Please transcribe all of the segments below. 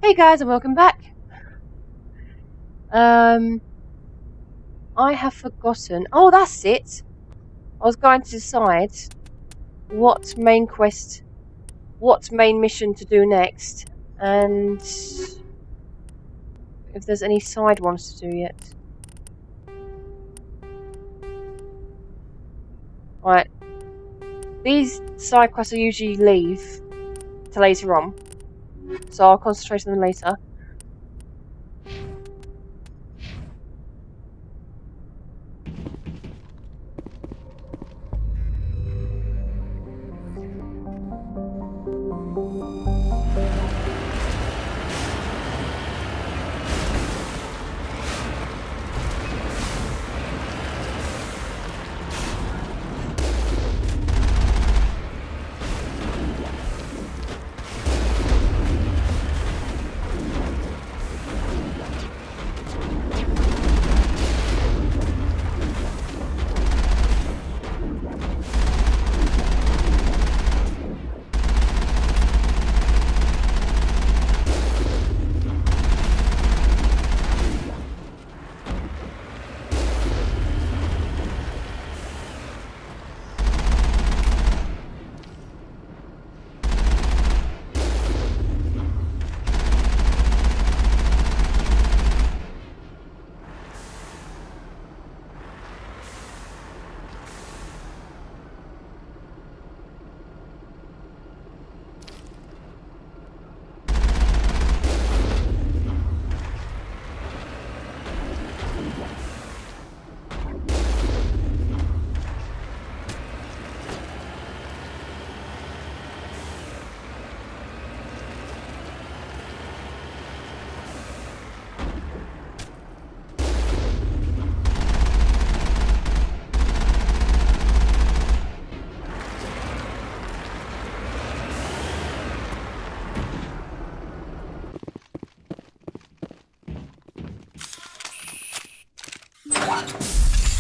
Hey guys, and welcome back. I have forgotten. Oh, that's it. I was going to decide what main mission to do next, and if there's any side ones to do yet. Right. These side quests I usually leave to later on, so I'll concentrate on them later.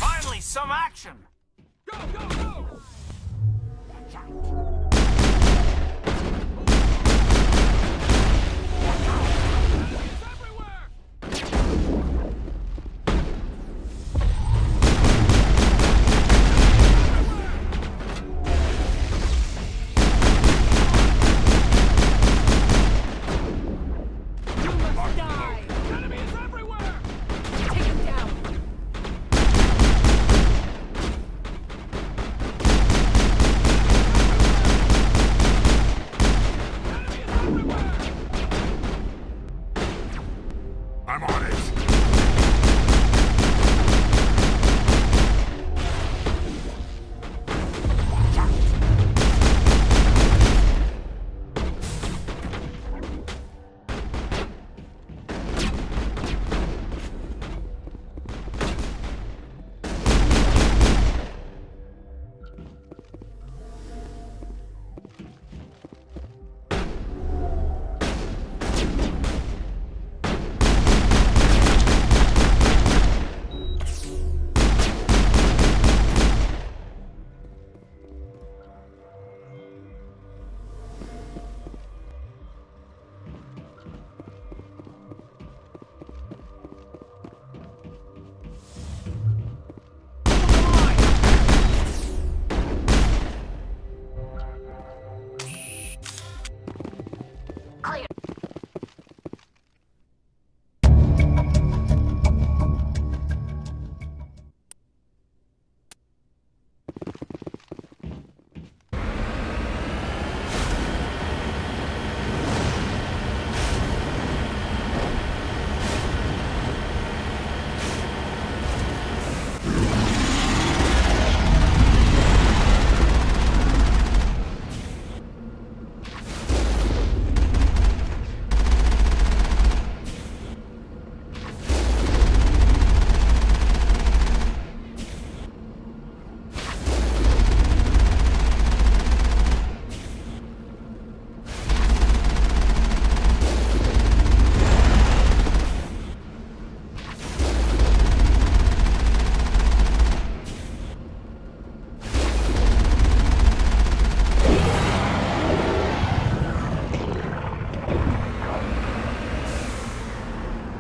Finally, some action! Go, go, go!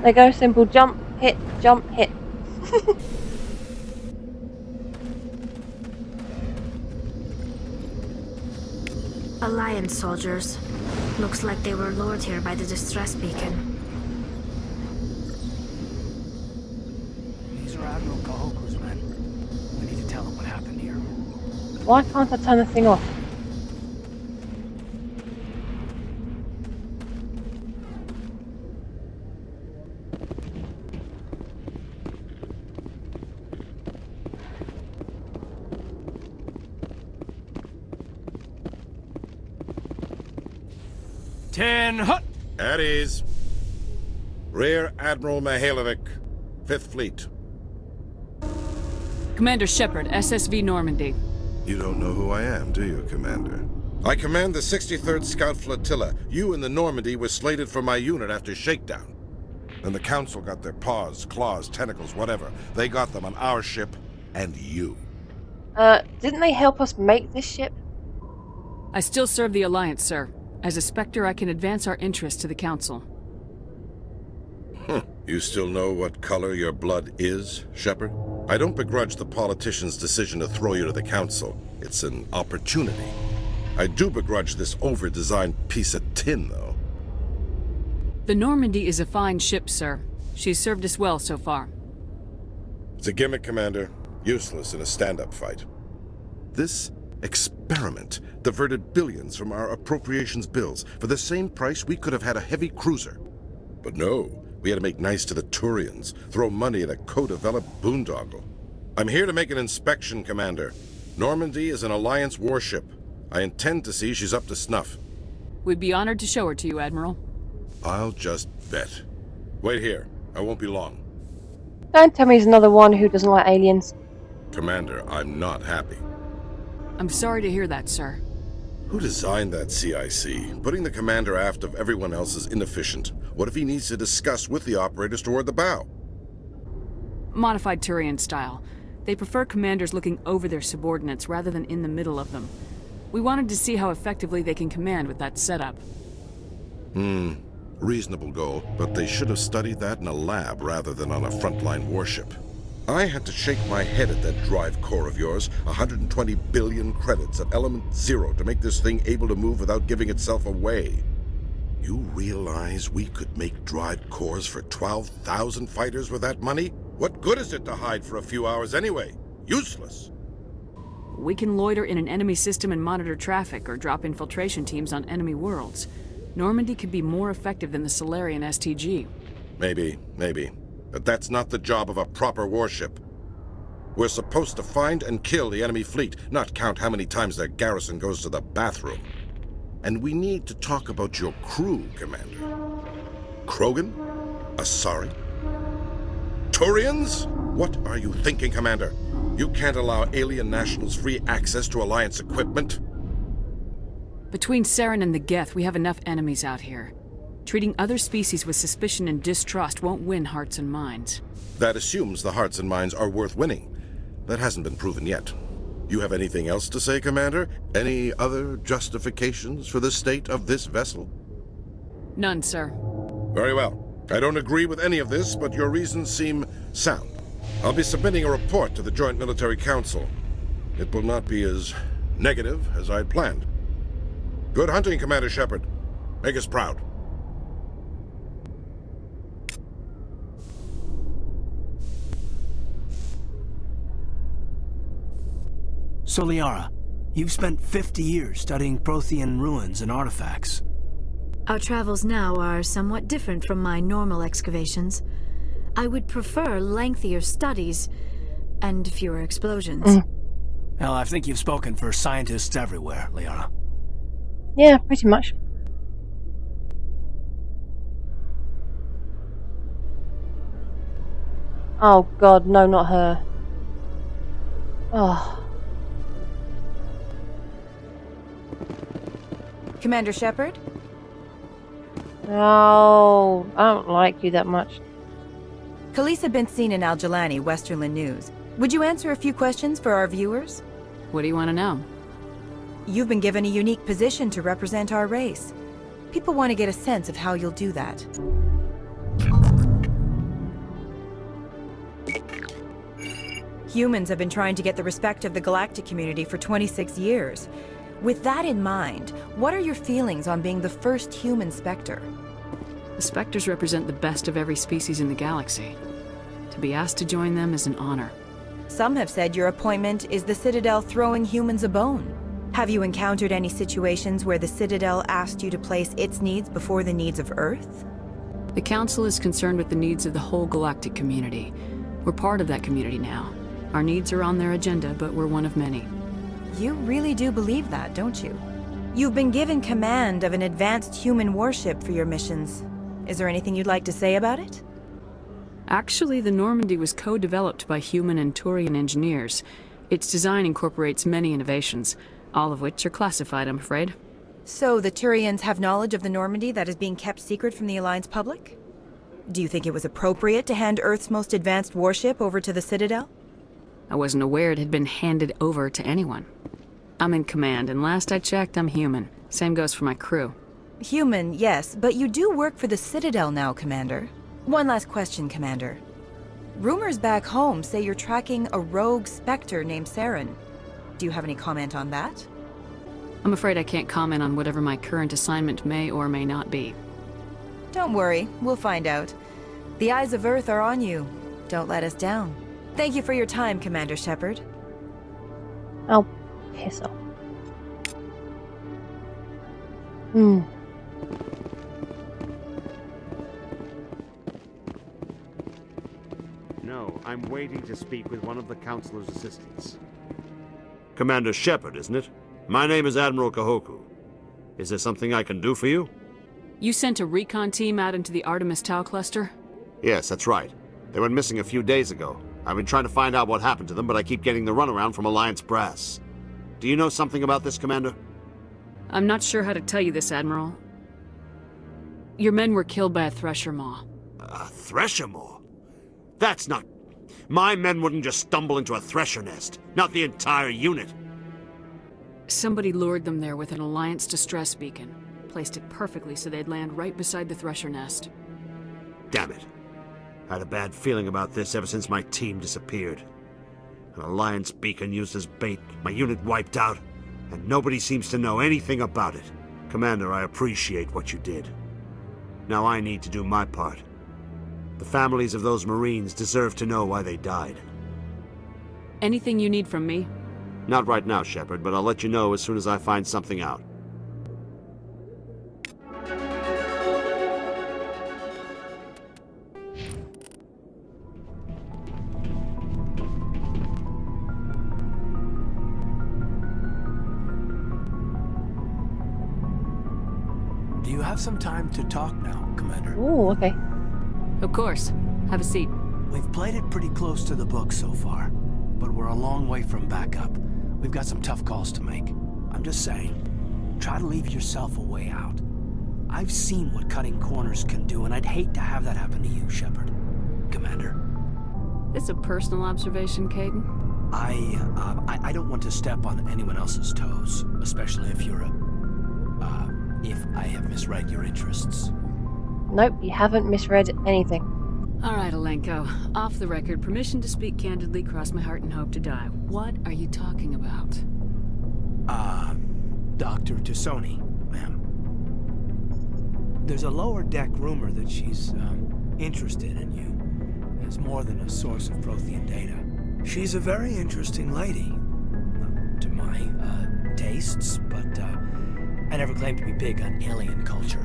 They go simple jump, hit, jump, hit. Alliance soldiers. Looks like they were lured here by the distress beacon. These are Admiral Kahoku's men. We need to tell him what happened here. Why can't I turn the thing off? At ease. Rear Admiral Mihailovic, 5th Fleet. Commander Shepard, SSV Normandy. You don't know who I am, do you, Commander? I command the 63rd Scout Flotilla. You and the Normandy were slated for my unit after shakedown. Then the Council got their paws, claws, tentacles, whatever. They got them on our ship, and you. Didn't they help us make this ship? I still serve the Alliance, sir. As a Spectre, I can advance our interests to the Council. You still know what color your blood is, Shepard? I don't begrudge the politician's decision to throw you to the Council. It's an opportunity. I do begrudge this over-designed piece of tin, though. The Normandy is a fine ship, sir. She's served us well so far. It's a gimmick, Commander. Useless in a stand-up fight. This experiment diverted billions from our appropriations bills. For the same price, we could have had a heavy cruiser. But no, we had to make nice to the Turians, throw money at a co-developed boondoggle. I'm here to make an inspection, Commander. Normandy is an Alliance warship. I intend to see she's up to snuff. We'd be honored to show her to you, Admiral. I'll just bet. Wait here. I won't be long. Don't tell me he's another one who doesn't like aliens. Commander, I'm not happy. I'm sorry to hear that, sir. Who designed that CIC? Putting the commander aft of everyone else is inefficient. What if he needs to discuss with the operators toward the bow? Modified Turian style. They prefer commanders looking over their subordinates rather than in the middle of them. We wanted to see how effectively they can command with that setup. Reasonable goal, but they should have studied that in a lab rather than on a frontline warship. I had to shake my head at that drive core of yours. 120 billion credits at element 0 to make this thing able to move without giving itself away. You realize we could make drive cores for 12,000 fighters with that money? What good is it to hide for a few hours anyway? Useless. We can loiter in an enemy system and monitor traffic or drop infiltration teams on enemy worlds. Normandy could be more effective than the Solarian STG. Maybe. But that's not the job of a proper warship. We're supposed to find and kill the enemy fleet, not count how many times their garrison goes to the bathroom. And we need to talk about your crew, Commander. Krogan? Asari? Turians? What are you thinking, Commander? You can't allow alien nationals free access to Alliance equipment? Between Saren and the Geth, we have enough enemies out here. Treating other species with suspicion and distrust won't win hearts and minds. That assumes the hearts and minds are worth winning. That hasn't been proven yet. You have anything else to say, Commander? Any other justifications for the state of this vessel? None, sir. Very well. I don't agree with any of this, but your reasons seem sound. I'll be submitting a report to the Joint Military Council. It will not be as negative as I'd planned. Good hunting, Commander Shepard. Make us proud. So, Liara, you've spent 50 years studying Prothean ruins and artifacts. Our travels now are somewhat different from my normal excavations. I would prefer lengthier studies and fewer explosions. Well, I think you've spoken for scientists everywhere, Liara. Yeah, pretty much. Oh god, no, not her. Oh. Commander Shepard? No, I don't like you that much. Khalisah bint Sinan Al-Jalani, Westerland News. Would you answer a few questions for our viewers? What do you want to know? You've been given a unique position to represent our race. People want to get a sense of how you'll do that. Humans have been trying to get the respect of the galactic community for 26 years. With that in mind, what are your feelings on being the first human Spectre? The Spectres represent the best of every species in the galaxy. To be asked to join them is an honor. Some have said your appointment is the Citadel throwing humans a bone. Have you encountered any situations where the Citadel asked you to place its needs before the needs of Earth? The Council is concerned with the needs of the whole galactic community. We're part of that community now. Our needs are on their agenda, but we're one of many. You really do believe that, don't you? You've been given command of an advanced human warship for your missions. Is there anything you'd like to say about it? Actually, the Normandy was co-developed by human and Turian engineers. Its design incorporates many innovations, all of which are classified, I'm afraid. So the Turians have knowledge of the Normandy that is being kept secret from the Alliance public? Do you think it was appropriate to hand Earth's most advanced warship over to the Citadel? I wasn't aware it had been handed over to anyone. I'm in command, and last I checked, I'm human. Same goes for my crew. Human, yes, but you do work for the Citadel now, Commander. One last question, Commander. Rumors back home say you're tracking a rogue Spectre named Saren. Do you have any comment on that? I'm afraid I can't comment on whatever my current assignment may or may not be. Don't worry, we'll find out. The eyes of Earth are on you. Don't let us down. Thank you for your time, Commander Shepard. Oh, piss off. No, I'm waiting to speak with one of the Councilor's assistants. Commander Shepard, isn't it? My name is Admiral Kahoku. Is there something I can do for you? You sent a recon team out into the Artemis Tau cluster? Yes, that's right. They went missing a few days ago. I've been trying to find out what happened to them, but I keep getting the runaround from Alliance brass. Do you know something about this, Commander? I'm not sure how to tell you this, Admiral. Your men were killed by a Thresher Maw. A Thresher Maw? That's not... My men wouldn't just stumble into a Thresher nest. Not the entire unit. Somebody lured them there with an Alliance distress beacon. Placed it perfectly so they'd land right beside the Thresher nest. Damn it. I had a bad feeling about this ever since my team disappeared. An Alliance beacon used as bait, my unit wiped out, and nobody seems to know anything about it. Commander, I appreciate what you did. Now I need to do my part. The families of those Marines deserve to know why they died. Anything you need from me? Not right now, Shepard, but I'll let you know as soon as I find something out. Do you have some time to talk now, Commander? Oh, okay. Of course. Have a seat. We've played it pretty close to the book so far, but we're a long way from backup. We've got some tough calls to make. I'm just saying, try to leave yourself a way out. I've seen what cutting corners can do, and I'd hate to have that happen to you, Shepard. Commander. This a personal observation, Kaidan? I don't want to step on anyone else's toes, especially if you're if I have misread your interests. Nope, you haven't misread anything. All right, Alenko. Off the record, permission to speak candidly, cross my heart and hope to die. What are you talking about? Dr. T'Soni, ma'am. There's a lower deck rumor that she's, interested in you as more than a source of Prothean data. She's a very interesting lady, to my, tastes, but, I never claimed to be big on alien culture.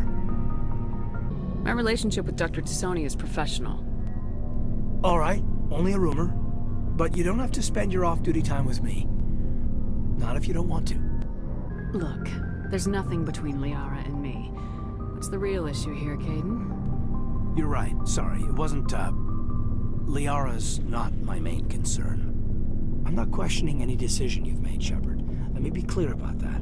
My relationship with Dr. T'Soni is professional. All right, only a rumor, but you don't have to spend your off-duty time with me. Not if you don't want to. Look, there's nothing between Liara and me. What's the real issue here, Kaidan? You're right, sorry, it wasn't, Liara's not my main concern. I'm not questioning any decision you've made, Shepard. Let me be clear about that.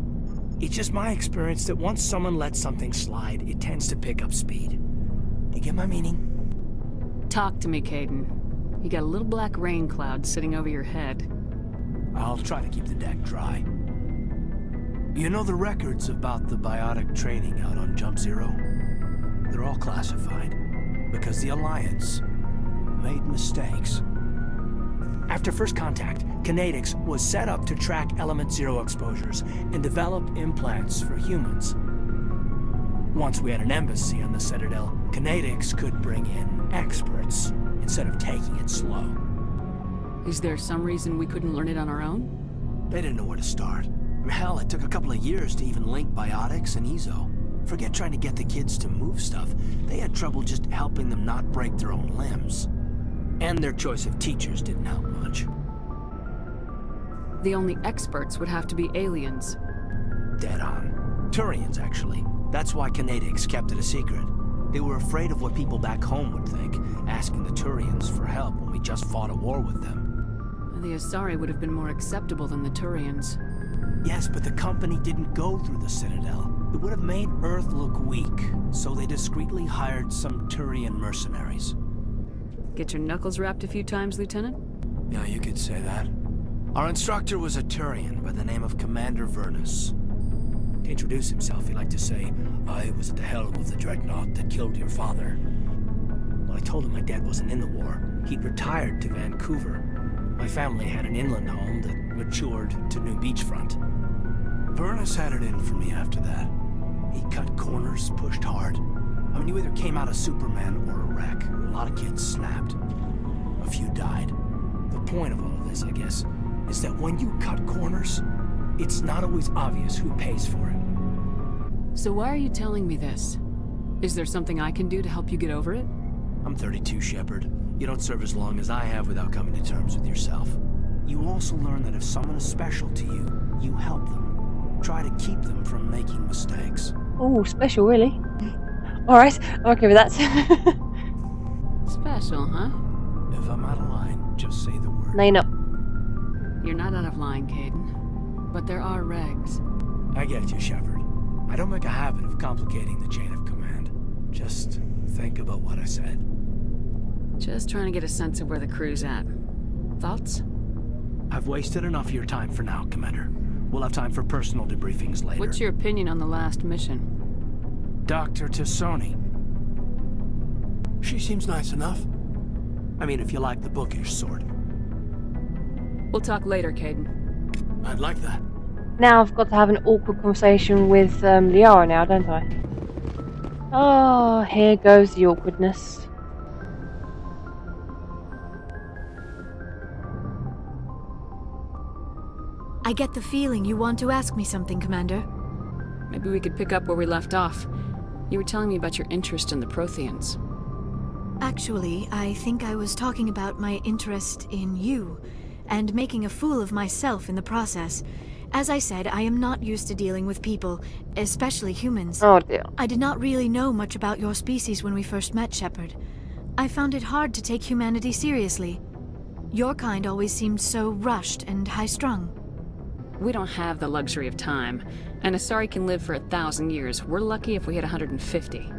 It's just my experience that once someone lets something slide, it tends to pick up speed. Do you get my meaning? Talk to me, Kaidan. You got a little black rain cloud sitting over your head. I'll try to keep the deck dry. You know the records about the biotic training out on Jump Zero? They're all classified, because the Alliance made mistakes. After first contact, Kinetics was set up to track Element Zero exposures and develop implants for humans. Once we had an embassy on the Citadel, Kinetics could bring in experts instead of taking it slow. Is there some reason we couldn't learn it on our own? They didn't know where to start. Hell, it took a couple of years to even link Biotics and Ezo. Forget trying to get the kids to move stuff. They had trouble just helping them not break their own limbs. And their choice of teachers didn't help much. The only experts would have to be aliens. Dead on. Turians, actually. That's why Kinetics kept it a secret. They were afraid of what people back home would think, asking the Turians for help when we just fought a war with them. The Asari would have been more acceptable than the Turians. Yes, but the company didn't go through the Citadel. It would have made Earth look weak, so they discreetly hired some Turian mercenaries. Get your knuckles rapped a few times, Lieutenant? Yeah, you could say that. Our instructor was a Turian by the name of Commander Vernus. To introduce himself, he liked to say, "I was at the helm of the dreadnought that killed your father." Well, I told him my dad wasn't in the war. He'd retired to Vancouver. My family had an inland home that matured to New Beachfront. Vernus had it in for me after that. He cut corners, pushed hard. I mean, you either came out a Superman or a wreck. A lot of kids snapped. A few died. The point of all of this, I guess, is that when you cut corners, it's not always obvious who pays for it. So why are you telling me this? Is there something I can do to help you get over it? I'm 32, Shepard. You don't serve as long as I have without coming to terms with yourself. You also learn that if someone is special to you, you help them. Try to keep them from making mistakes. Oh, special, really? Alright, I'm okay with that. Special, huh? If I'm out of line, just say the word. No, you're not. You're not out of line, Caden. But there are regs. I get you, Shepard. I don't make a habit of complicating the chain of command. Just think about what I said. Just trying to get a sense of where the crew's at. Thoughts? I've wasted enough of your time for now, Commander. We'll have time for personal debriefings later. What's your opinion on the last mission? Dr. Tassoni. She seems nice enough. I mean, if you like the bookish sort. We'll talk later, Caden. I'd like that. Now I've got to have an awkward conversation with Liara now, don't I? Oh, here goes the awkwardness. I get the feeling you want to ask me something, Commander. Maybe we could pick up where we left off. You were telling me about your interest in the Protheans. Actually, I think I was talking about my interest in you, and making a fool of myself in the process. As I said, I am not used to dealing with people, especially humans. Oh dear. I did not really know much about your species when we first met, Shepard. I found it hard to take humanity seriously. Your kind always seemed so rushed and high-strung. We don't have the luxury of time. An Asari can live for 1,000 years. We're lucky if we hit 150.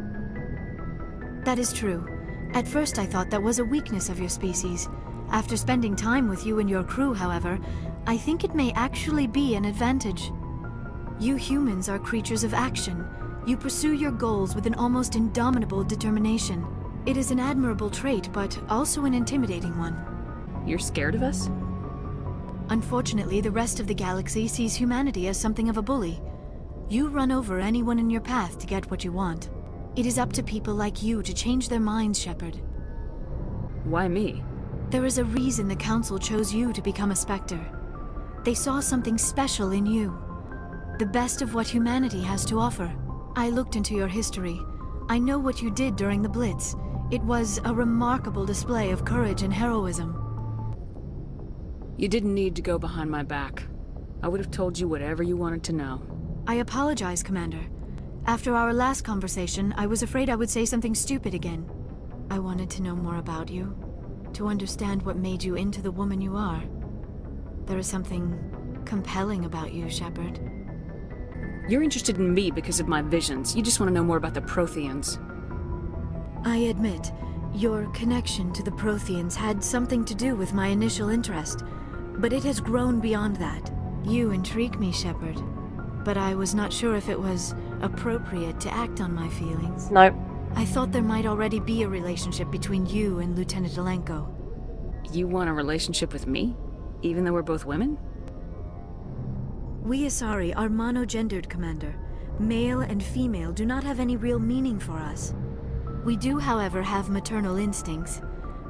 That is true. At first I thought that was a weakness of your species. After spending time with you and your crew, however, I think it may actually be an advantage. You humans are creatures of action. You pursue your goals with an almost indomitable determination. It is an admirable trait, but also an intimidating one. You're scared of us? Unfortunately, the rest of the galaxy sees humanity as something of a bully. You run over anyone in your path to get what you want. It is up to people like you to change their minds, Shepard. Why me? There is a reason the Council chose you to become a Spectre. They saw something special in you. The best of what humanity has to offer. I looked into your history. I know what you did during the Blitz. It was a remarkable display of courage and heroism. You didn't need to go behind my back. I would have told you whatever you wanted to know. I apologize, Commander. After our last conversation, I was afraid I would say something stupid again. I wanted to know more about you, to understand what made you into the woman you are. There is something compelling about you, Shepard. You're interested in me because of my visions. You just want to know more about the Protheans. I admit, your connection to the Protheans had something to do with my initial interest, but it has grown beyond that. You intrigue me, Shepard, but I was not sure if it was appropriate to act on my feelings. No. I thought there might already be a relationship between you and Lieutenant Alenko. You want a relationship with me? Even though we're both women? We Asari are monogendered, Commander. Male and female do not have any real meaning for us. We do, however, have maternal instincts,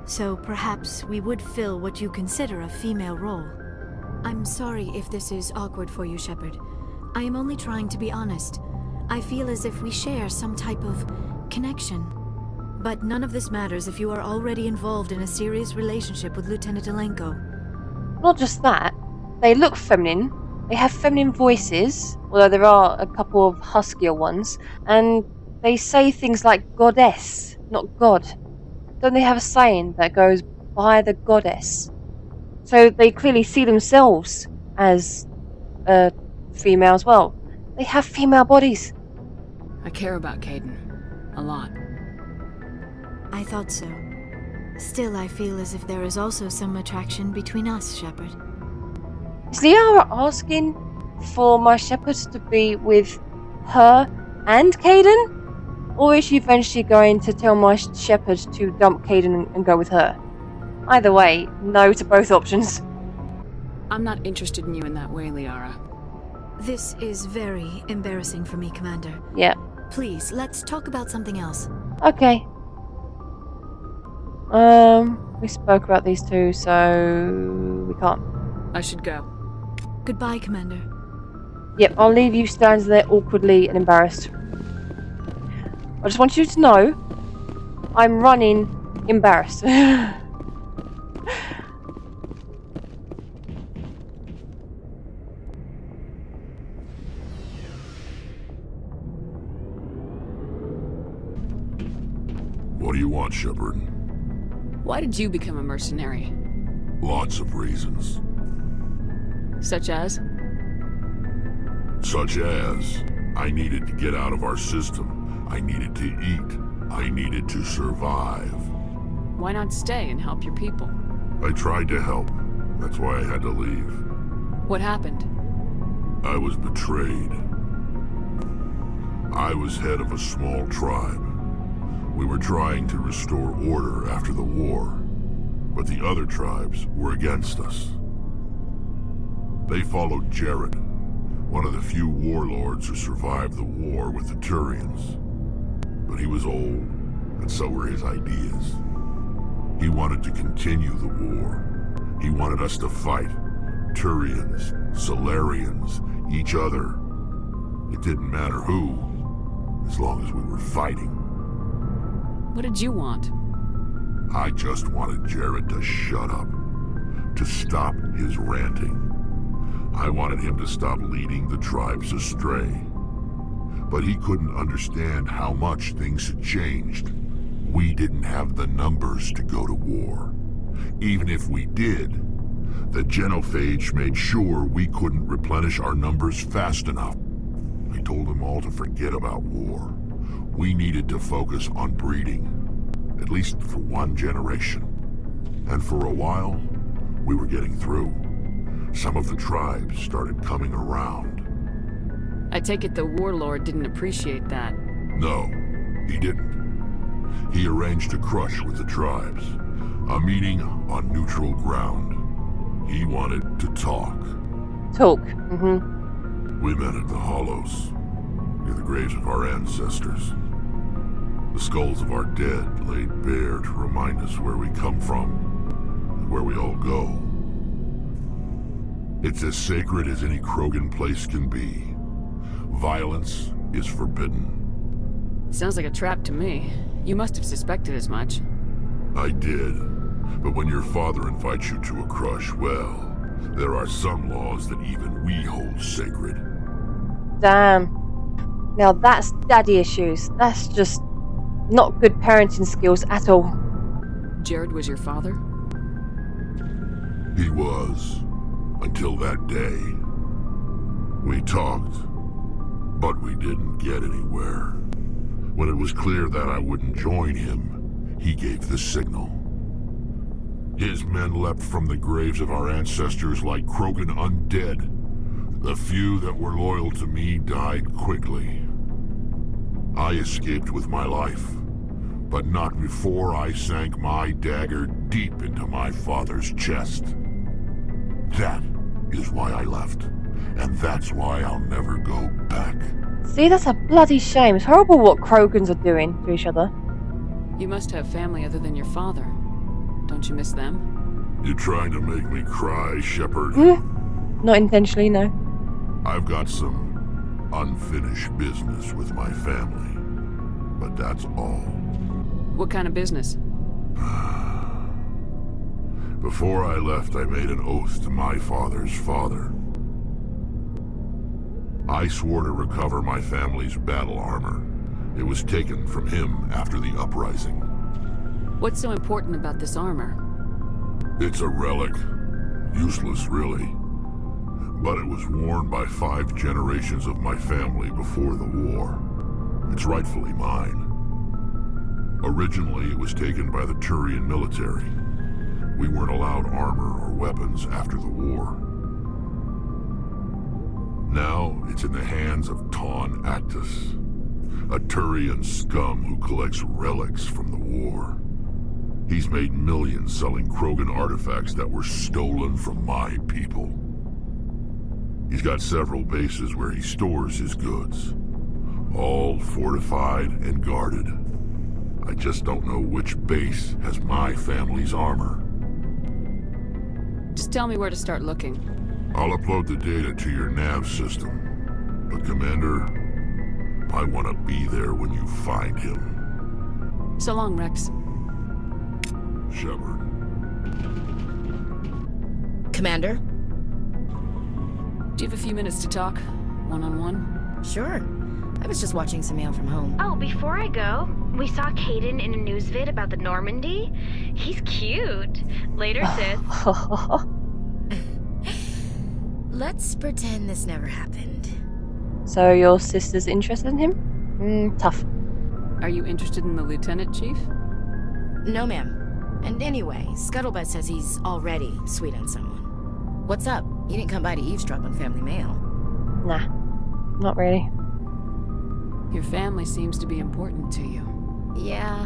so perhaps we would fill what you consider a female role. I'm sorry if this is awkward for you, Shepard. I am only trying to be honest. I feel as if we share some type of connection. But none of this matters if you are already involved in a serious relationship with Lieutenant Alenko. Not just that, they look feminine, they have feminine voices, although there are a couple of huskier ones, and they say things like goddess, not god. Don't they have a saying that goes by the goddess? So they clearly see themselves as a female as well. They have female bodies. I care about Kaidan. A lot. I thought so. Still, I feel as if there is also some attraction between us, Shepard. Is Liara asking for my Shepard to be with her and Kaidan? Or is she eventually going to tell my Shepard to dump Kaidan and go with her? Either way, no to both options. I'm not interested in you in that way, Liara. This is very embarrassing for me, Commander. Yeah. Please, let's talk about something else. Okay. We spoke about these two, so we can't. I should go. Goodbye, Commander. Yep, I'll leave you standing there awkwardly and embarrassed. I just want you to know, I'm running embarrassed. What do you want, Shepard? Why did you become a mercenary? Lots of reasons. Such as? Such as, I needed to get out of our system. I needed to eat. I needed to survive. Why not stay and help your people? I tried to help. That's why I had to leave. What happened? I was betrayed. I was head of a small tribe. We were trying to restore order after the war, but the other tribes were against us. They followed Jared, one of the few warlords who survived the war with the Turians. But he was old, and so were his ideas. He wanted to continue the war. He wanted us to fight. Turians, Solarians, each other. It didn't matter who, as long as we were fighting. What did you want? I just wanted Jared to shut up, to stop his ranting. I wanted him to stop leading the tribes astray. But he couldn't understand how much things had changed. We didn't have the numbers to go to war. Even if we did, the genophage made sure we couldn't replenish our numbers fast enough. I told them all to forget about war. We needed to focus on breeding, at least for one generation. And for a while, we were getting through. Some of the tribes started coming around. I take it the warlord didn't appreciate that. No, he didn't. He arranged a crush with the tribes, a meeting on neutral ground. He wanted to talk. Talk. We met at the Hollows, near the graves of our ancestors. The skulls of our dead laid bare to remind us where we come from and where we all go. It's as sacred as any Krogan place can be. Violence is forbidden. Sounds like a trap to me. You must have suspected as much. I did. But when your father invites you to a crush, well, there are some laws that even we hold sacred. Damn. Now that's daddy issues. That's just not good parenting skills at all. Jared was your father? He was. Until that day. We talked, but we didn't get anywhere. When it was clear that I wouldn't join him, he gave the signal. His men leapt from the graves of our ancestors like Krogan undead. The few that were loyal to me died quickly. I escaped with my life, but not before I sank my dagger deep into my father's chest. That is why I left, and that's why I'll never go back. See, that's a bloody shame. It's horrible what Krogans are doing to each other. You must have family other than your father. Don't you miss them? You trying to make me cry, Shepard? Not intentionally, no. I've got some unfinished business with my family, but that's all. What kind of business? Before I left, I made an oath to my father's father. I swore to recover my family's battle armor. It was taken from him after the uprising. What's so important about this armor? It's a relic. Useless, really. But it was worn by 5 generations of my family before the war. It's rightfully mine. Originally, it was taken by the Turian military. We weren't allowed armor or weapons after the war. Now, it's in the hands of Ton Actus, a Turian scum who collects relics from the war. He's made millions selling Krogan artifacts that were stolen from my people. He's got several bases where he stores his goods, all fortified and guarded. I just don't know which base has my family's armor. Just tell me where to start looking. I'll upload the data to your nav system. But Commander, I want to be there when you find him. So long, Rex. Shepard. Commander? Do you have a few minutes to talk? One-on-one? Sure. I was just watching some mail from home. Oh, before I go, we saw Caden in a news vid about the Normandy. He's cute. Later, sis. Let's pretend this never happened. So your sister's interested in him? Tough. Are you interested in the Lieutenant, Chief? No, ma'am. And anyway, Scuttlebutt says he's already sweet on someone. What's up? You didn't come by to eavesdrop on family mail. Nah, not really. Your family seems to be important to you. Yeah,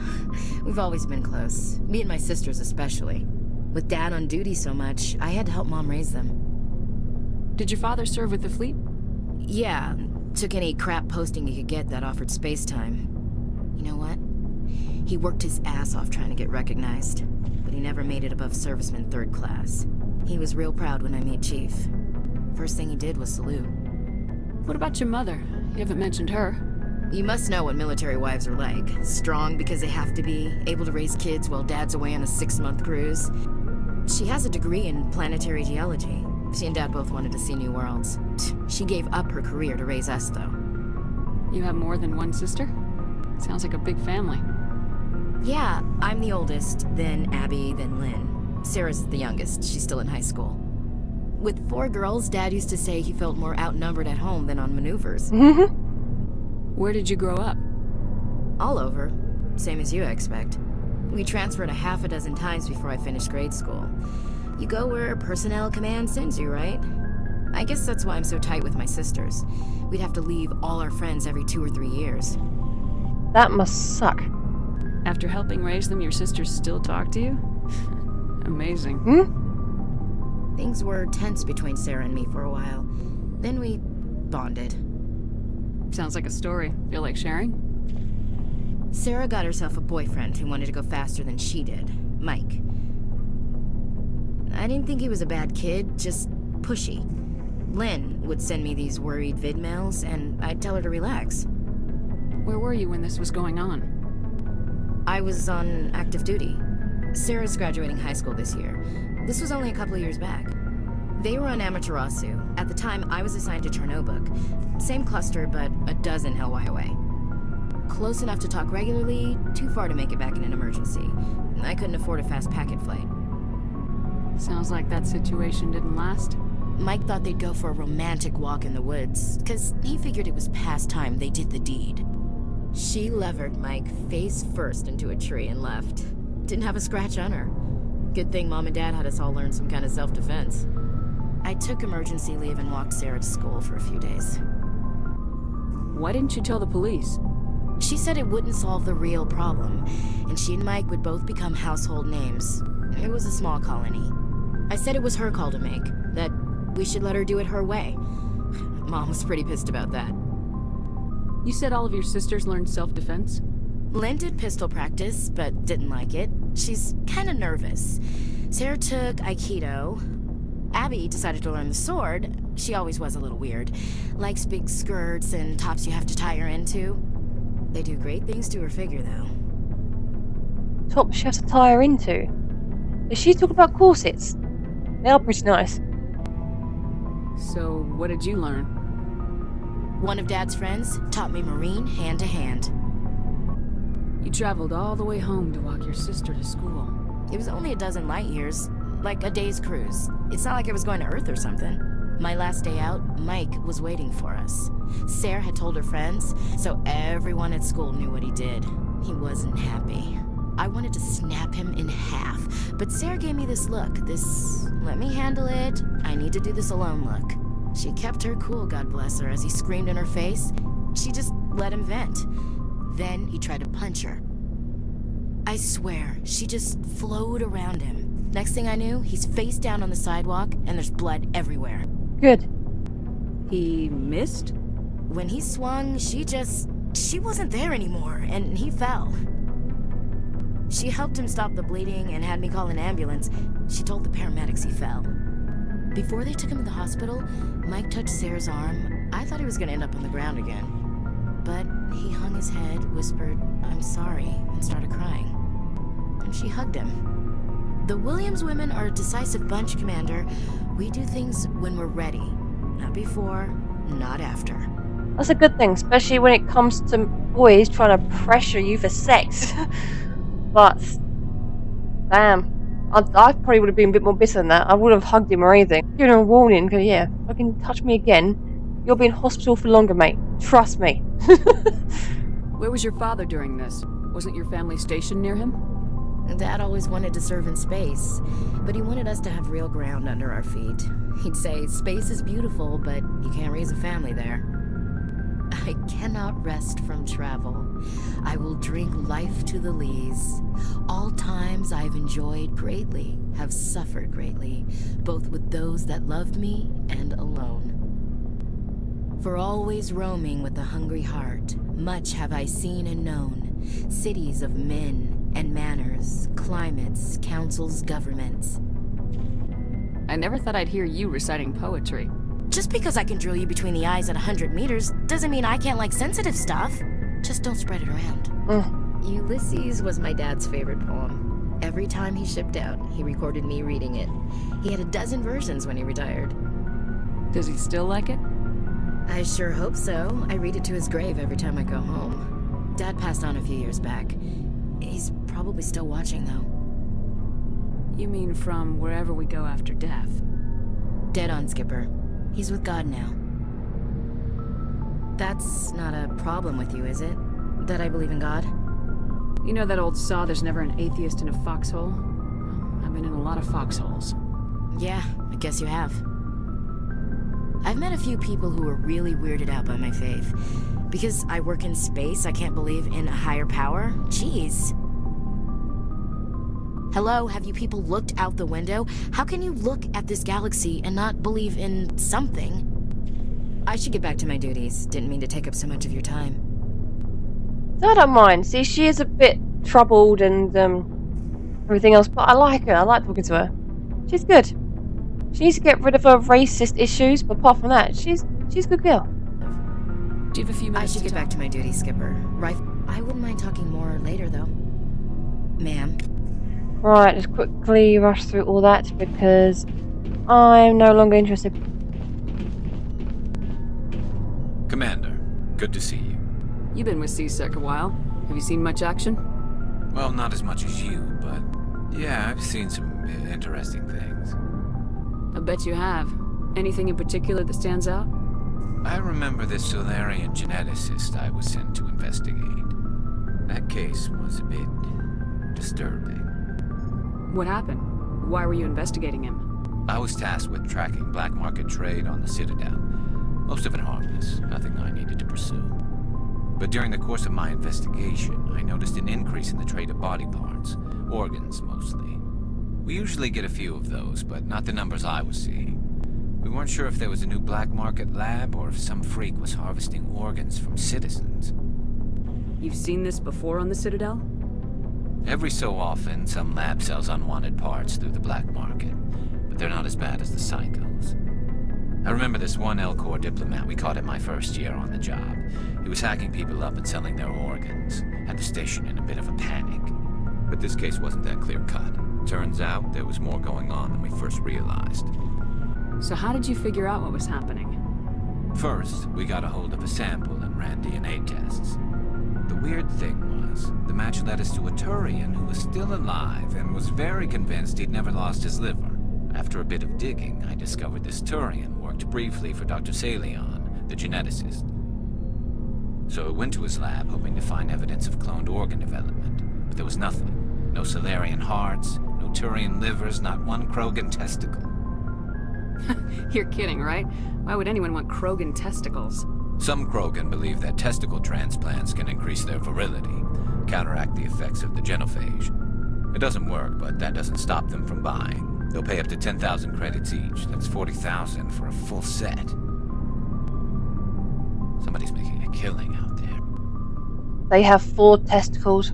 we've always been close. Me and my sisters especially. With Dad on duty so much, I had to help Mom raise them. Did your father serve with the fleet? Yeah, took any crap posting he could get that offered space time. You know what? He worked his ass off trying to get recognized, but he never made it above serviceman 3rd class. He was real proud when I made Chief. First thing he did was salute. What about your mother? You haven't mentioned her. You must know what military wives are like. Strong because they have to be, able to raise kids while Dad's away on a 6-month cruise. She has a degree in planetary geology. She and Dad both wanted to see new worlds. She gave up her career to raise us, though. You have more than one sister? Sounds like a big family. Yeah, I'm the oldest, then Abby, then Lynn. Sarah's the youngest. She's still in high school. With 4 girls, Dad used to say he felt more outnumbered at home than on maneuvers. Where did you grow up? All over. Same as you, I expect. We transferred a half a dozen times before I finished grade school. You go where personnel command sends you, right? I guess that's why I'm so tight with my sisters. We'd have to leave all our friends every 2 or 3 years. That must suck. After helping raise them, your sisters still talk to you? Amazing. Things were tense between Sarah and me for a while. Then we bonded. Sounds like a story. Feel like sharing? Sarah got herself a boyfriend who wanted to go faster than she did, Mike. I didn't think he was a bad kid, just pushy. Lynn would send me these worried vid mails, and I'd tell her to relax. Where were you when this was going on? I was on active duty. Sarah's graduating high school this year. This was only a couple of years back. They were on Amaterasu. At the time, I was assigned to Chernobog. Same cluster, but a dozen LY away. Close enough to talk regularly, too far to make it back in an emergency. I couldn't afford a fast packet flight. Sounds like that situation didn't last. Mike thought they'd go for a romantic walk in the woods, because he figured it was past time they did the deed. She levered Mike face first into a tree and left. Didn't have a scratch on her. Good thing Mom and Dad had us all learn some kind of self-defense. I took emergency leave and walked Sarah to school for a few days. Why didn't you tell the police? She said it wouldn't solve the real problem, and she and Mike would both become household names. It was a small colony. I said it was her call to make, that we should let her do it her way. Mom was pretty pissed about that. You said all of your sisters learned self-defense? Lynn did pistol practice, but didn't like it. She's kind of nervous. Sarah took Aikido. Abby decided to learn the sword. She always was a little weird. Likes big skirts and tops you have to tie her into. They do great things to her figure, though. Top she has to tie her into. Is she talking about corsets? They are pretty nice. So, what did you learn? One of Dad's friends taught me Marine hand to hand. You traveled all the way home to walk your sister to school. It was only a dozen light years, like a day's cruise. It's not like I was going to Earth or something. My last day out, Mike was waiting for us. Sarah had told her friends, so everyone at school knew what he did. He wasn't happy. I wanted to snap him in half, but Sarah gave me this look, this let me handle it, I need to do this alone look. She kept her cool, God bless her, as he screamed in her face. She just let him vent. Then he tried to punch her. I swear, she just flowed around him. Next thing I knew, he's face down on the sidewalk, and there's blood everywhere. Good. He missed? When he swung, she wasn't there anymore, and he fell. She helped him stop the bleeding and had me call an ambulance. She told the paramedics he fell. Before they took him to the hospital, Mike touched Sarah's arm. I thought he was gonna end up on the ground again. But he hung his head, whispered, "I'm sorry," and started crying. And she hugged him. The Williams women are a decisive bunch, Commander. We do things when we're ready. Not before, not after. That's a good thing, especially when it comes to boys trying to pressure you for sex. But, damn. I probably would have been a bit more bitter than that. I would have hugged him or anything. Given him a warning, because yeah, if you can touch me again, you'll be in hospital for longer, mate. Trust me. Where was your father during this? Wasn't your family stationed near him? Dad always wanted to serve in space, but he wanted us to have real ground under our feet. He'd say, space is beautiful, but you can't raise a family there. I cannot rest from travel. I will drink life to the lees. All times I've enjoyed greatly, have suffered greatly, both with those that loved me and alone. For always roaming with a hungry heart, much have I seen and known, cities of men and manners, climates, councils, governments. I never thought I'd hear you reciting poetry. Just because I can drill you between the eyes at 100 meters doesn't mean I can't like sensitive stuff. Just don't spread it around. Ulysses was my dad's favorite poem. Every time he shipped out, he recorded me reading it. He had a dozen versions when he retired. Does he still like it? I sure hope so. I read it to his grave every time I go home. Dad passed on a few years back. He's probably still watching, though. You mean from wherever we go after death? Dead on, Skipper. He's with God now. That's not a problem with you, is it? That I believe in God? You know that old saw, there's never an atheist in a foxhole? I've been in a lot of foxholes. Yeah, I guess you have. I've met a few people who are really weirded out by my faith. Because I work in space, I can't believe in a higher power? Jeez. Hello, have you people looked out the window? How can you look at this galaxy and not believe in something? I should get back to my duties. Didn't mean to take up so much of your time. I don't mind. See, she is a bit troubled and everything else, but I like her. I like talking to her. She's good. She needs to get rid of her racist issues, but apart from that, she's a good girl. Do you have a few minutes? I should get back to my duties, Skipper. Right. I wouldn't mind talking more later, though. Ma'am. Right, just quickly rush through all that because I'm no longer interested. Commander, good to see you. You've been with CSEC a while. Have you seen much action? Well, not as much as you, but yeah, I've seen some interesting things. I bet you have. Anything in particular that stands out? I remember this Solarian geneticist I was sent to investigate. That case was a bit disturbing. What happened? Why were you investigating him? I was tasked with tracking black market trade on the Citadel. Most of it harmless, nothing I needed to pursue. But during the course of my investigation, I noticed an increase in the trade of body parts, organs mostly. We usually get a few of those, but not the numbers I was seeing. We weren't sure if there was a new black market lab or if some freak was harvesting organs from citizens. You've seen this before on the Citadel? Every so often, some lab sells unwanted parts through the black market, but they're not as bad as the psychos. I remember this one Elcor diplomat we caught in my first year on the job. He was hacking people up and selling their organs, had the station in a bit of a panic. But this case wasn't that clear-cut. Turns out there was more going on than we first realized. So how did you figure out what was happening? First, we got a hold of a sample and ran DNA tests. The weird thing was, the match led us to a Turian who was still alive and was very convinced he'd never lost his liver. After a bit of digging, I discovered this Turian worked briefly for Dr. Salion, the geneticist. So I went to his lab hoping to find evidence of cloned organ development, but there was nothing. No Salarian hearts, no Turian livers, not one Krogan testicle. You're kidding, right? Why would anyone want Krogan testicles? Some Krogan believe that testicle transplants can increase their virility, counteract the effects of the genophage. It doesn't work, but that doesn't stop them from buying. They'll pay up to 10,000 credits each. That's 40,000 for a full set. Somebody's making a killing out there. They have 4 testicles.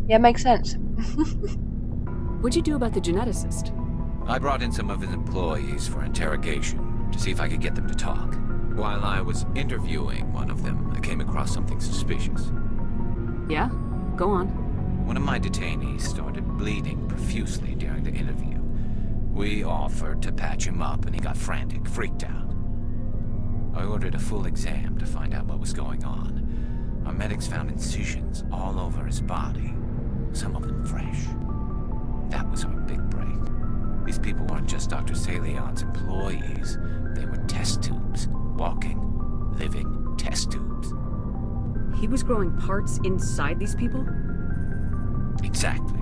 Yeah, makes sense. What'd you do about the geneticist? I brought in some of his employees for interrogation to see if I could get them to talk. While I was interviewing one of them, I came across something suspicious. Yeah? Go on. One of my detainees started bleeding profusely during the interview. We offered to patch him up and he got frantic, freaked out. I ordered a full exam to find out what was going on. Our medics found incisions all over his body, some of them fresh. That was our big break. These people weren't just Dr. Salion's employees. They were test tubes. Walking, living test tubes. He was growing parts inside these people? Exactly.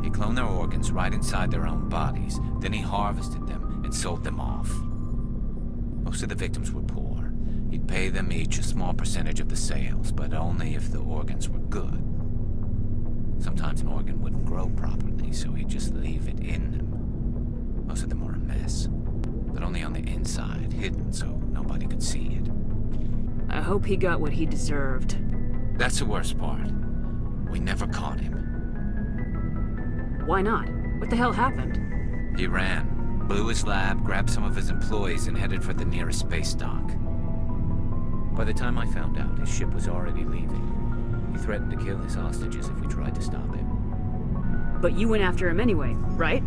He cloned their organs right inside their own bodies. Then he harvested them and sold them off. Most of the victims were poor. He'd pay them each a small percentage of the sales, but only if the organs were good. Sometimes an organ wouldn't grow properly, so he'd just leave it in them. Most of them were a mess, but only on the inside, hidden so nobody could see it. I hope he got what he deserved. That's the worst part. We never caught him. Why not? What the hell happened? He ran, blew his lab, grabbed some of his employees, and headed for the nearest space dock. By the time I found out, his ship was already leaving. He threatened to kill his hostages if we tried to stop him. But you went after him anyway, right?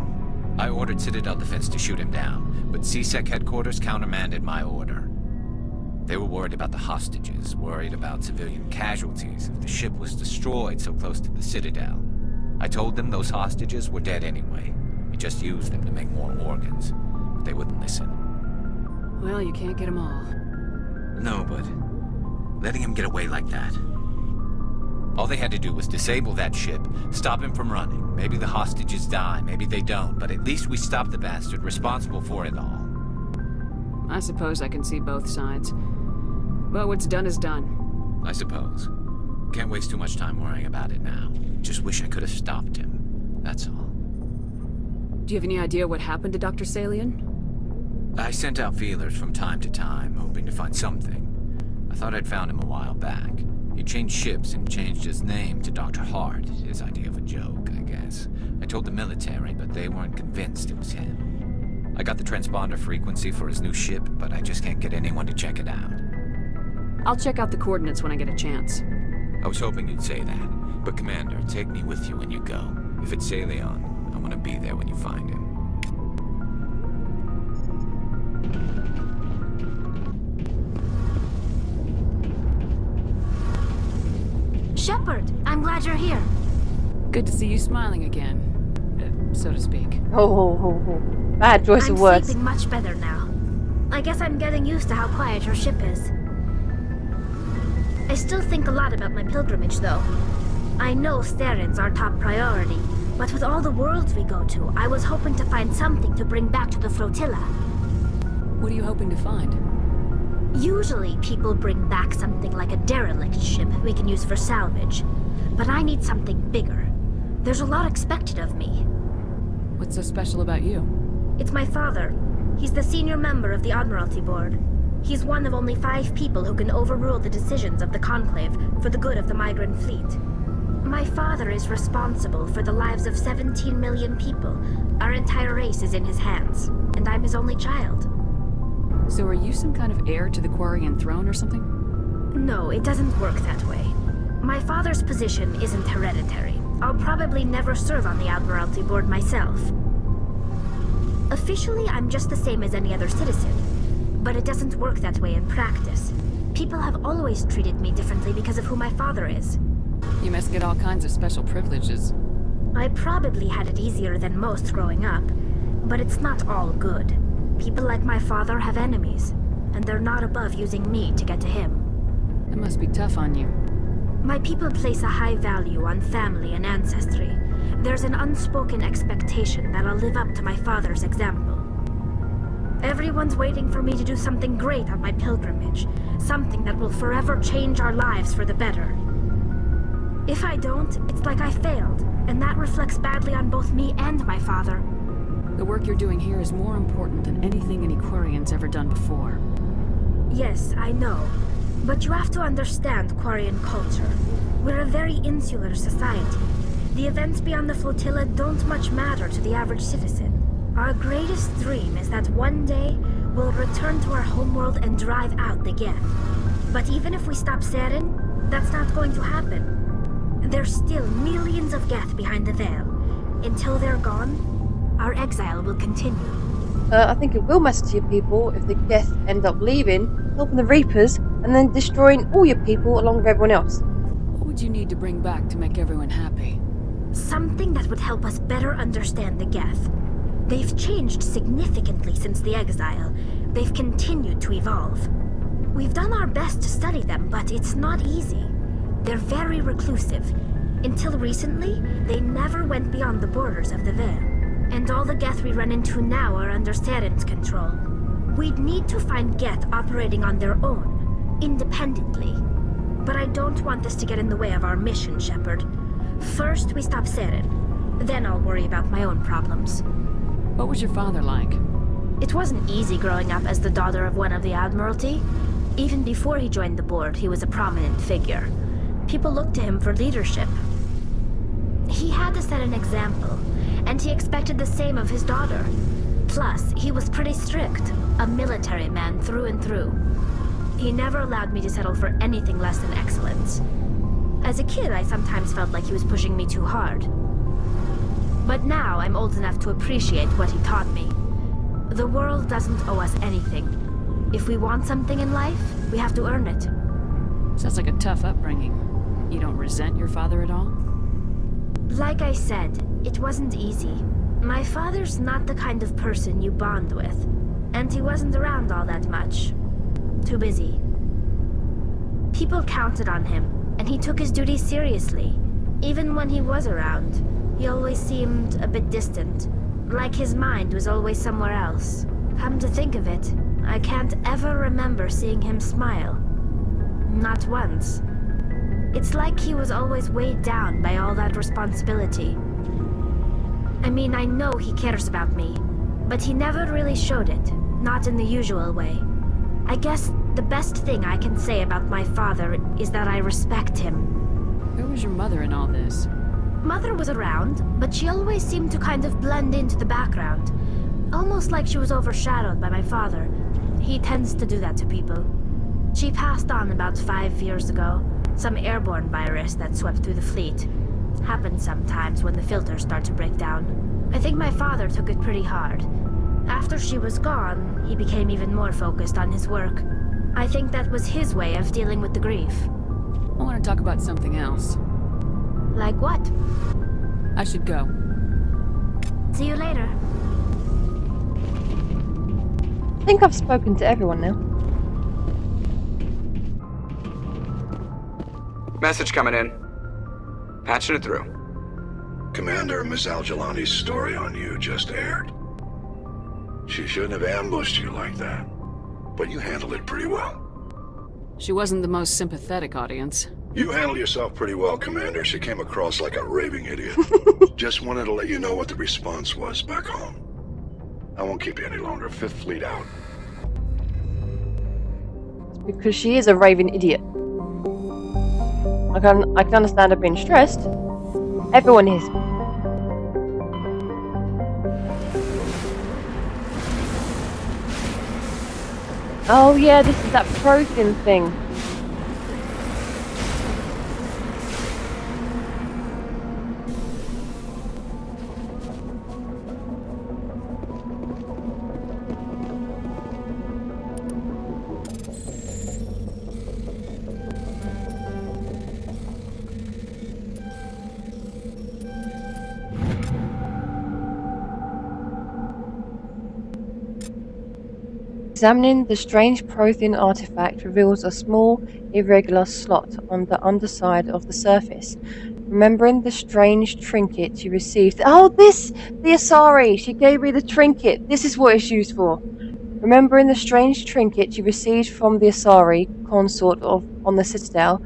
I ordered Citadel Defense to shoot him down, but CSEC headquarters countermanded my order. They were worried about the hostages, worried about civilian casualties if the ship was destroyed so close to the Citadel. I told them those hostages were dead anyway. We just used them to make more organs, but they wouldn't listen. Well, you can't get them all. No, but letting him get away like that. All they had to do was disable that ship, stop him from running. Maybe the hostages die, maybe they don't, but at least we stopped the bastard responsible for it all. I suppose I can see both sides. But what's done is done. I suppose. Can't waste too much time worrying about it now. Just wish I could have stopped him. That's all. Do you have any idea what happened to Dr. Salion? I sent out feelers from time to time, hoping to find something. I thought I'd found him a while back. He changed ships and changed his name to Dr. Hart, his idea of a joke, I guess. I told the military, but they weren't convinced it was him. I got the transponder frequency for his new ship, but I just can't get anyone to check it out. I'll check out the coordinates when I get a chance. I was hoping you'd say that, but Commander, take me with you when you go. If it's Salion, I want to be there when you find him. Shepard, I'm glad you're here. Good to see you smiling again, so to speak. Oh. Bad choice of words. I'm sleeping much better now. I guess I'm getting used to how quiet your ship is. I still think a lot about my pilgrimage, though. I know Steren's our top priority, but with all the worlds we go to, I was hoping to find something to bring back to the flotilla. What are you hoping to find? Usually, people bring back something like a derelict ship we can use for salvage. But I need something bigger. There's a lot expected of me. What's so special about you? It's my father. He's the senior member of the Admiralty Board. He's one of only 5 people who can overrule the decisions of the Conclave for the good of the migrant fleet. My father is responsible for the lives of 17 million people. Our entire race is in his hands, and I'm his only child. So are you some kind of heir to the Quarian throne or something? No, it doesn't work that way. My father's position isn't hereditary. I'll probably never serve on the Admiralty Board myself. Officially, I'm just the same as any other citizen. But it doesn't work that way in practice. People have always treated me differently because of who my father is. You must get all kinds of special privileges. I probably had it easier than most growing up, but it's not all good. People like my father have enemies, and they're not above using me to get to him. It must be tough on you. My people place a high value on family and ancestry. There's an unspoken expectation that I'll live up to my father's example. Everyone's waiting for me to do something great on my pilgrimage, something that will forever change our lives for the better. If I don't, it's like I failed, and that reflects badly on both me and my father. The work you're doing here is more important than anything any Quarian's ever done before. Yes, I know. But you have to understand Quarian culture. We're a very insular society. The events beyond the flotilla don't much matter to the average citizen. Our greatest dream is that one day we'll return to our homeworld and drive out the Geth. But even if we stop Saren, that's not going to happen. There's still millions of Geth behind the veil. Until they're gone, our exile will continue. I think it will matter to your people if the Geth end up leaving, helping the Reapers, and then destroying all your people along with everyone else. What would you need to bring back to make everyone happy? Something that would help us better understand the Geth. They've changed significantly since the exile. They've continued to evolve. We've done our best to study them, but it's not easy. They're very reclusive. Until recently, they never went beyond the borders of the Veil. And all the Geth we run into now are under Saren's control. We'd need to find Geth operating on their own, independently. But I don't want this to get in the way of our mission, Shepard. First, we stop Saren. Then I'll worry about my own problems. What was your father like? It wasn't easy growing up as the daughter of one of the Admiralty. Even before he joined the board, he was a prominent figure. People looked to him for leadership. He had to set an example, and he expected the same of his daughter. Plus, he was pretty strict, a military man through and through. He never allowed me to settle for anything less than excellence. As a kid, I sometimes felt like he was pushing me too hard. But now I'm old enough to appreciate what he taught me. The world doesn't owe us anything. If we want something in life, we have to earn it. Sounds like a tough upbringing. You don't resent your father at all? Like I said, it wasn't easy. My father's not the kind of person you bond with, and he wasn't around all that much. Too busy. People counted on him, and he took his duties seriously. Even when he was around, he always seemed a bit distant, like his mind was always somewhere else. Come to think of it, I can't ever remember seeing him smile. Not once. It's like he was always weighed down by all that responsibility. I mean, I know he cares about me, but he never really showed it, not in the usual way. I guess the best thing I can say about my father is that I respect him. Where was your mother in all this? Mother was around, but she always seemed to kind of blend into the background. Almost like she was overshadowed by my father. He tends to do that to people. She passed on about 5 years ago. Some airborne virus that swept through the fleet. Happens sometimes when the filters start to break down. I think my father took it pretty hard. After she was gone, he became even more focused on his work. I think that was his way of dealing with the grief. I want to talk about something else. Like what? I should go. See you later. I think I've spoken to everyone now. Message coming in. Patching it through. Commander, Miss Al-Jalani's story on you just aired. She shouldn't have ambushed you like that, but you handled it pretty well. She wasn't the most sympathetic audience. You handled yourself pretty well, Commander. She came across like a raving idiot. Just wanted to let you know what the response was back home. I won't keep you any longer. Fifth Fleet out. Because she is a raving idiot. I can understand her being stressed. Everyone is. Oh yeah, this is that Prothean thing. Examining the strange Prothean artifact reveals a small, irregular slot on the underside of the surface. Remembering the strange trinket you received. Oh, this! The Asari! She gave me the trinket! This is what it's used for. Remembering the strange trinket you received from the Asari, consort on the Citadel,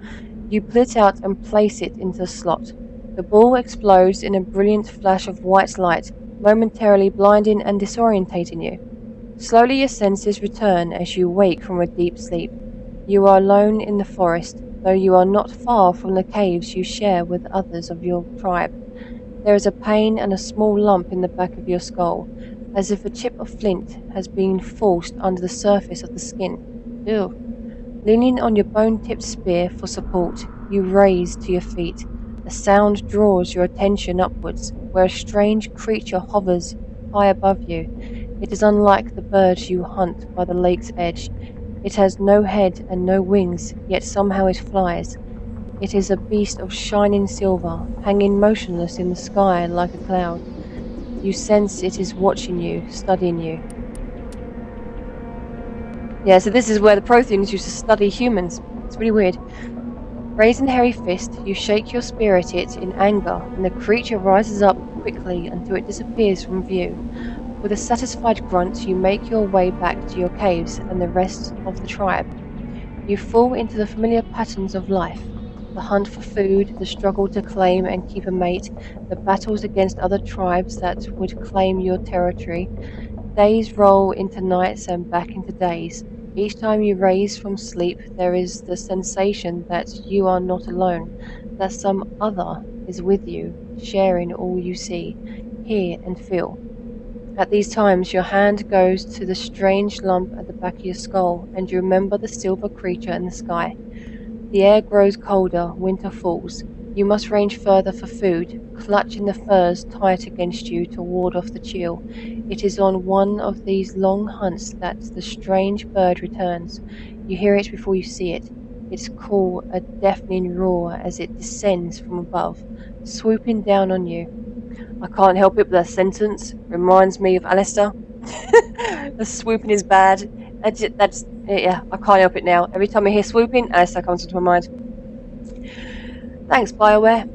you pull it out and place it into the slot. The ball explodes in a brilliant flash of white light, momentarily blinding and disorientating you. Slowly your senses return as you wake from a deep sleep. You are alone in the forest, though you are not far from the caves you share with others of your tribe. There is a pain and a small lump in the back of your skull, as if a chip of flint has been forced under the surface of the skin. Ew. Leaning on your bone-tipped spear for support, you raise to your feet. A sound draws your attention upwards, where a strange creature hovers high above you. It is unlike the birds you hunt by the lake's edge. It has no head and no wings, yet somehow it flies. It is a beast of shining silver, hanging motionless in the sky like a cloud. You sense it is watching you, studying you. Yeah, so this is where the Protheans used to study humans. It's really weird. Raising a hairy fist, you shake your spear at it in anger, and the creature rises up quickly until it disappears from view. With a satisfied grunt, you make your way back to your caves and the rest of the tribe. You fall into the familiar patterns of life. The hunt for food, the struggle to claim and keep a mate, the battles against other tribes that would claim your territory. Days roll into nights and back into days. Each time you raise from sleep, there is the sensation that you are not alone, that some other is with you, sharing all you see, hear and feel. At these times, your hand goes to the strange lump at the back of your skull, and you remember the silver creature in the sky. The air grows colder, winter falls. You must range further for food, clutching the furs tight against you to ward off the chill. It is on one of these long hunts that the strange bird returns. You hear it before you see it. Its call a deafening roar as it descends from above, swooping down on you. I can't help it, but that sentence reminds me of Alistair. The swooping is bad. Yeah, I can't help it now. Every time I hear swooping, Alistair comes into my mind. Thanks, BioWare.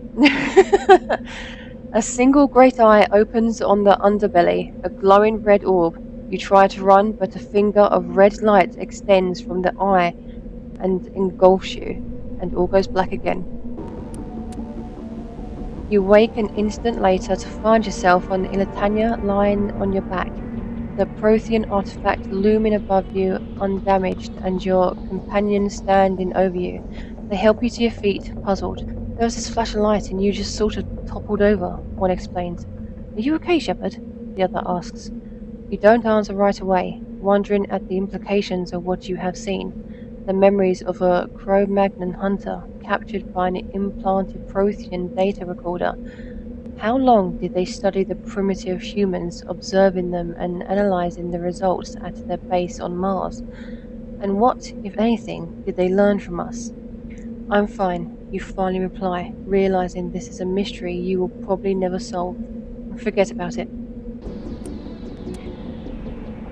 A single great eye opens on the underbelly, a glowing red orb. You try to run, but a finger of red light extends from the eye and engulfs you, and all goes black again. You wake an instant later to find yourself on Ilatanya lying on your back, the Prothean artifact looming above you undamaged, and your companions standing over you. They help you to your feet, puzzled. There was this flash of light and you just sort of toppled over, one explains. Are you okay, Shepard? The other asks. You don't answer right away, wondering at the implications of what you have seen. The memories of a Cro-Magnon hunter captured by an implanted Prothean data recorder. How long did they study the primitive humans, observing them and analyzing the results at their base on Mars? And what, if anything, did they learn from us? I'm fine, you finally reply, realizing this is a mystery you will probably never solve. Forget about it.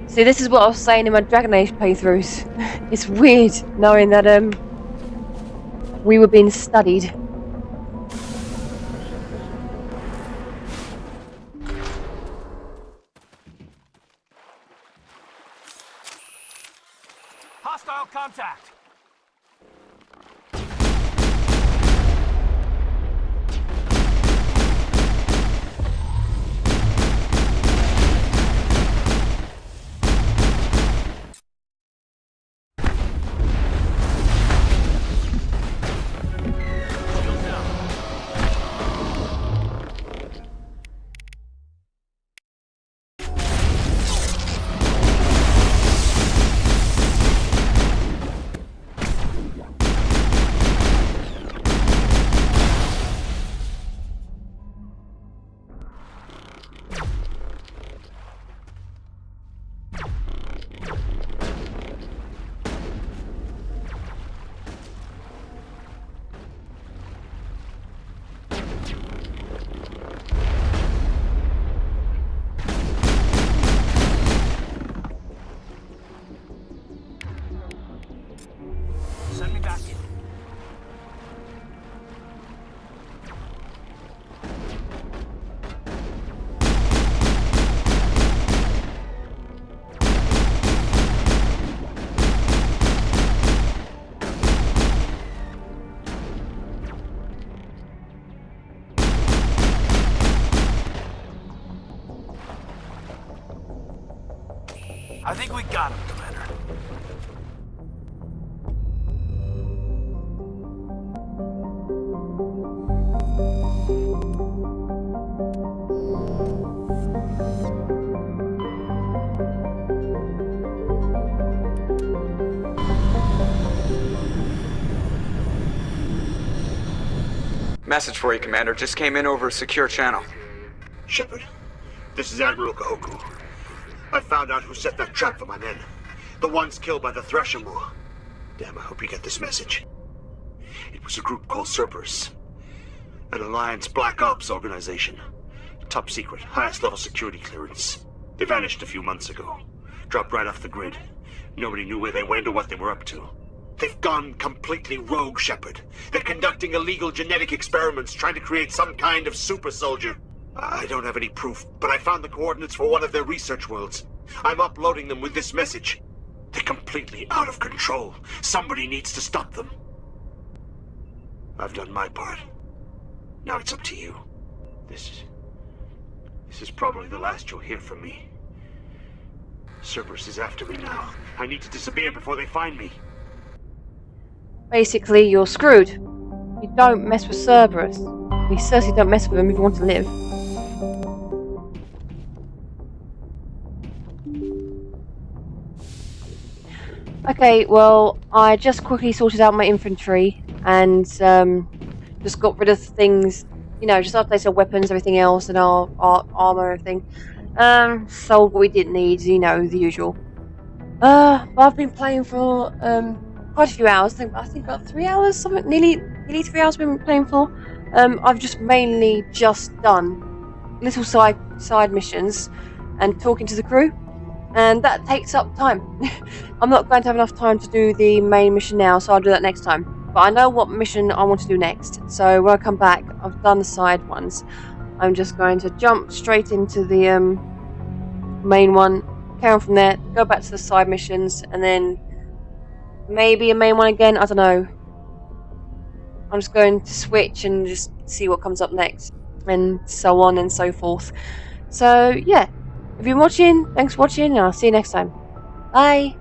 See, this is what I was saying in my Dragon Age playthroughs. It's weird knowing that we were being studied. Hostile contact! I think we got him, Commander. Message for you, Commander. Just came in over a secure channel. Shepard, this is Admiral Kahoku. I found out who set that trap for my men. The ones killed by the Thresher Maw. Damn, I hope you get this message. It was a group called Cerberus. An Alliance Black Ops organization. Top secret, highest level security clearance. They vanished a few months ago. Dropped right off the grid. Nobody knew where they went or what they were up to. They've gone completely rogue, Shepard. They're conducting illegal genetic experiments, trying to create some kind of super soldier. I don't have any proof, but I found the coordinates for one of their research worlds. I'm uploading them with this message. They're completely out of control. Somebody needs to stop them. I've done my part. Now it's up to you. This is probably the last you'll hear from me. Cerberus is after me now. I need to disappear before they find me. Basically, you're screwed. You don't mess with Cerberus. You certainly don't mess with him if you want to live. Okay, well, I just quickly sorted out my inventory and just got rid of things, you know, just updated our weapons, everything else, and our armor, everything. Sold what we didn't need, you know, the usual. I've been playing for quite a few hours. I think about 3 hours, something, nearly 3 hours. We've been playing for. I've just mainly just done little side missions and talking to the crew, and that takes up time. I'm not going to have enough time to do the main mission now, so I'll do that next time. But I know what mission I want to do next, so when I come back, I've done the side ones. I'm just going to jump straight into the main one, carry on from there, go back to the side missions, and then maybe a main one again, I don't know. I'm just going to switch and just see what comes up next, and so on and so forth. So, yeah. If you've been watching, thanks for watching, and I'll see you next time. Bye!